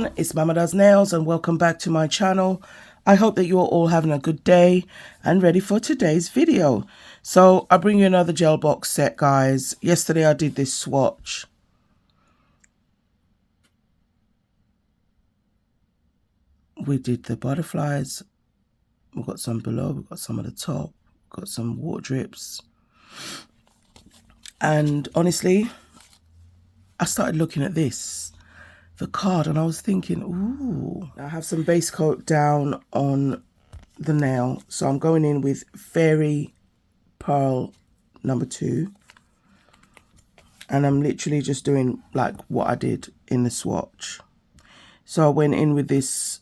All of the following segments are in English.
everyone, it's Mama Does Nails and welcome back to my channel. I hope that you're all having a good day and ready for today's video. So I bring you another gel box set, guys. Yesterday I did this swatch. We did the butterflies. We've got some below, we've got some at the top, we've got some water drips. And honestly, I started looking at this, the card, and I was thinking, ooh. I have some base coat down on the nail, so I'm going in with Fairy Pearl number 2, and I'm literally just doing like what I did in the swatch. So I went in with this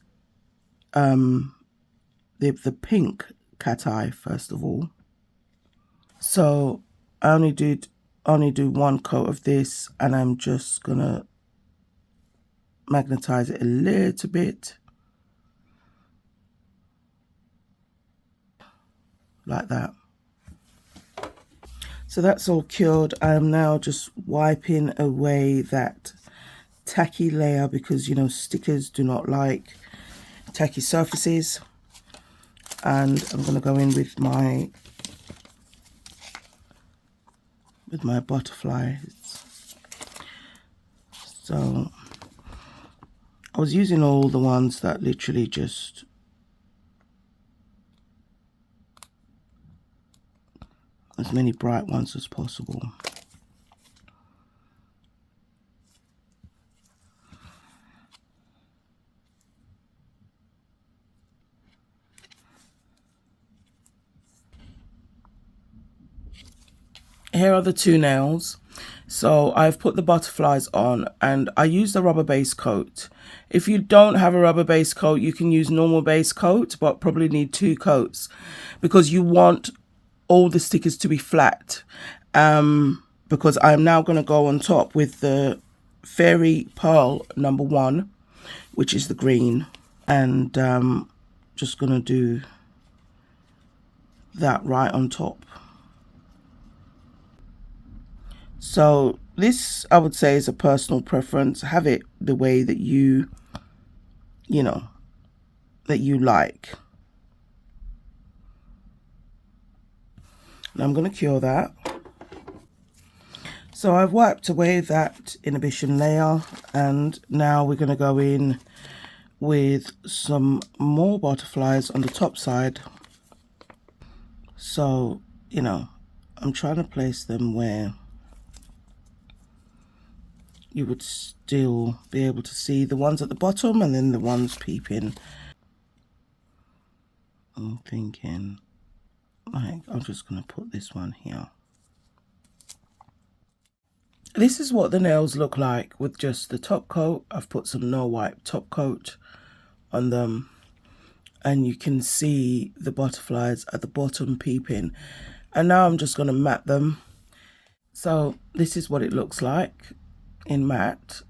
the pink cat eye first of all. So I only do one coat of this, and I'm just gonna magnetize it a little bit like that. So that's all cured. I am now just wiping away that tacky layer because, you know, stickers do not like tacky surfaces. And I'm going to go in with my butterflies. So I was using all the ones that literally just as many bright ones as possible. Here are the two nails. So I've put the butterflies on and I use the rubber base coat. If you don't have a rubber base coat, you can use normal base coat, but probably need 2 coats because you want all the stickers to be flat. Because I'm now going to go on top with the Fairy Pearl number 1, which is the green, and just going to do that right on top. So this, I would say, is a personal preference. Have it the way that you know, that you like. And I'm going to cure that. So I've wiped away that inhibition layer, and now we're going to go in with some more butterflies on the top side. So, you know, I'm trying to place them where you would still be able to see the ones at the bottom and then the ones peeping. I'm thinking, like, I'm just going to put this one here. This is what the nails look like with just the top coat. I've put some no wipe top coat on them, and you can see the butterflies at the bottom peeping. And now I'm just going to matte them. So this is what it looks like in matte.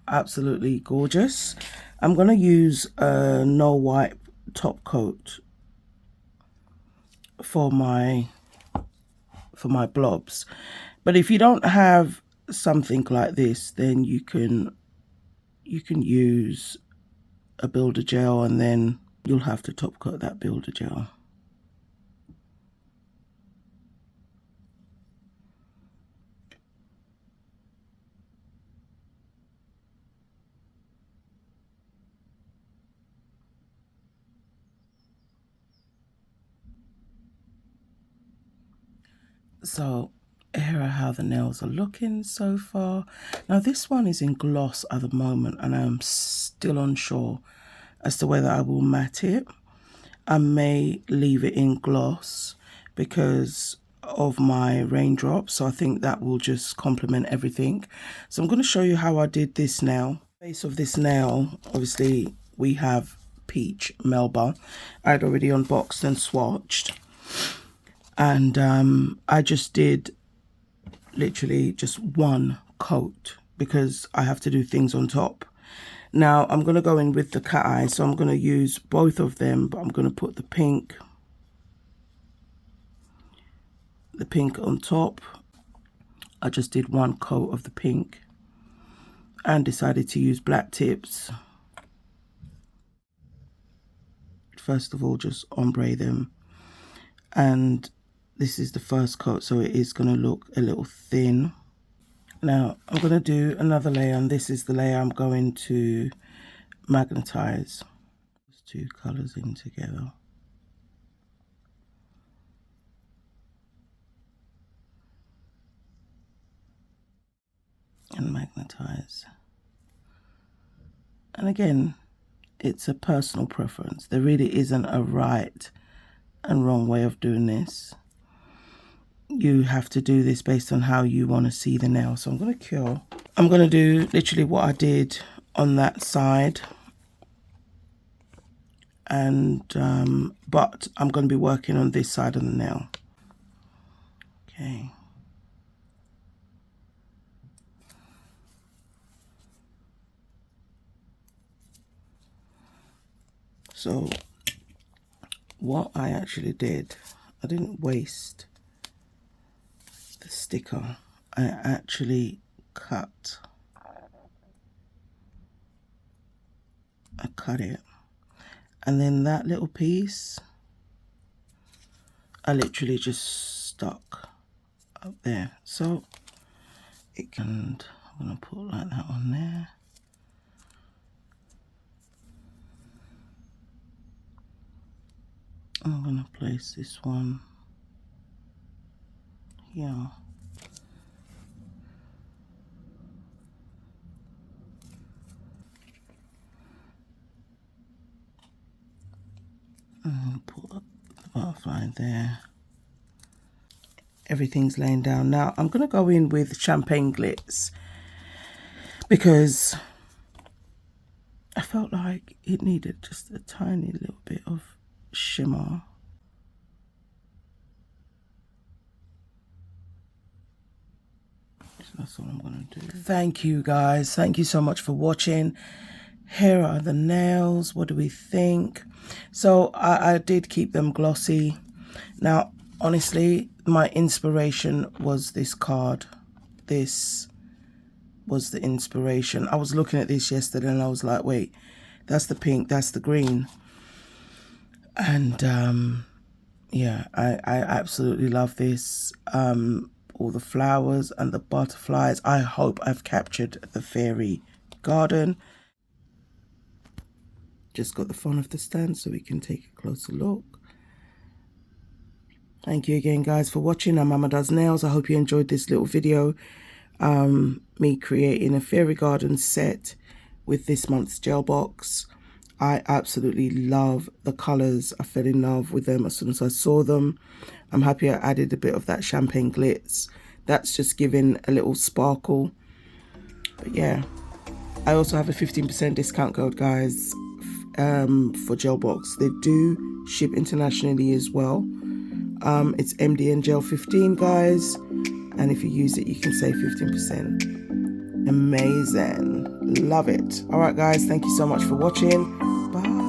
Absolutely gorgeous. I'm going to use a no wipe top coat for my blobs, but if you don't have something like this, then you can use a builder gel, and then you'll have to top coat that builder gel. So here are how the nails are looking so far. Now this one is in gloss at the moment, and I'm still unsure as to whether I will matte it. I may leave it in gloss because of my raindrops, so I think that will just complement everything. So I'm going to show you how I did this nail. Base of this nail, obviously we have Peach Melba. I'd already unboxed and swatched, and I just did literally just one coat because I have to do things on top. Now I'm going to go in with the cat eye, so I'm going to use both of them, but I'm going to put the pink on top. I just did one coat of the pink and decided to use black tips first of all just ombre them, and this is the first coat, so it is going to look a little thin. Now I'm going to do another layer, and this is the layer I'm going to magnetize. Those two colors in together. And magnetize. And again, it's a personal preference. There really isn't a right and wrong way of doing this. You have to do this based on how you want to see the nail. So I'm going to cure. I'm going to do literally what I did on that side. And but I'm going to be working on this side of the nail. Okay. So what I actually did, I didn't waste the sticker. I actually cut. I cut it. And then that little piece, I literally just stuck up there. So it can, I'm going to put like that on there. I'm going to place this one here. And put the butterfly there. Everything's laying down. Now I'm going to go in with champagne glitz because I felt like it needed just a tiny little bit of shimmer. So that's all I'm going to do. Thank you guys. Thank you so much for watching. Here are the nails. What do we think? So I did keep them glossy. Now, honestly, my inspiration was this card. This was the inspiration. I was looking at this yesterday and I was like, wait, that's the pink, that's the green. And yeah, I absolutely love this. All the flowers and the butterflies. I hope I've captured the fairy garden. Just got the front of the stand so we can take a closer look. Thank you again, guys, for watching. I'm Mama Does Nails. I hope you enjoyed this little video. Me creating a fairy garden set with this month's gel box. I absolutely love the colors. I fell in love with them as soon as I saw them. I'm happy I added a bit of that champagne glitz. That's just giving a little sparkle. But yeah, I also have a 15% discount code, guys, for gel box. They do ship internationally as well. It's MDN Gel 15, guys, and if you use it you can save 15%. Amazing, love it. All right, guys, thank you so much for watching. Bye.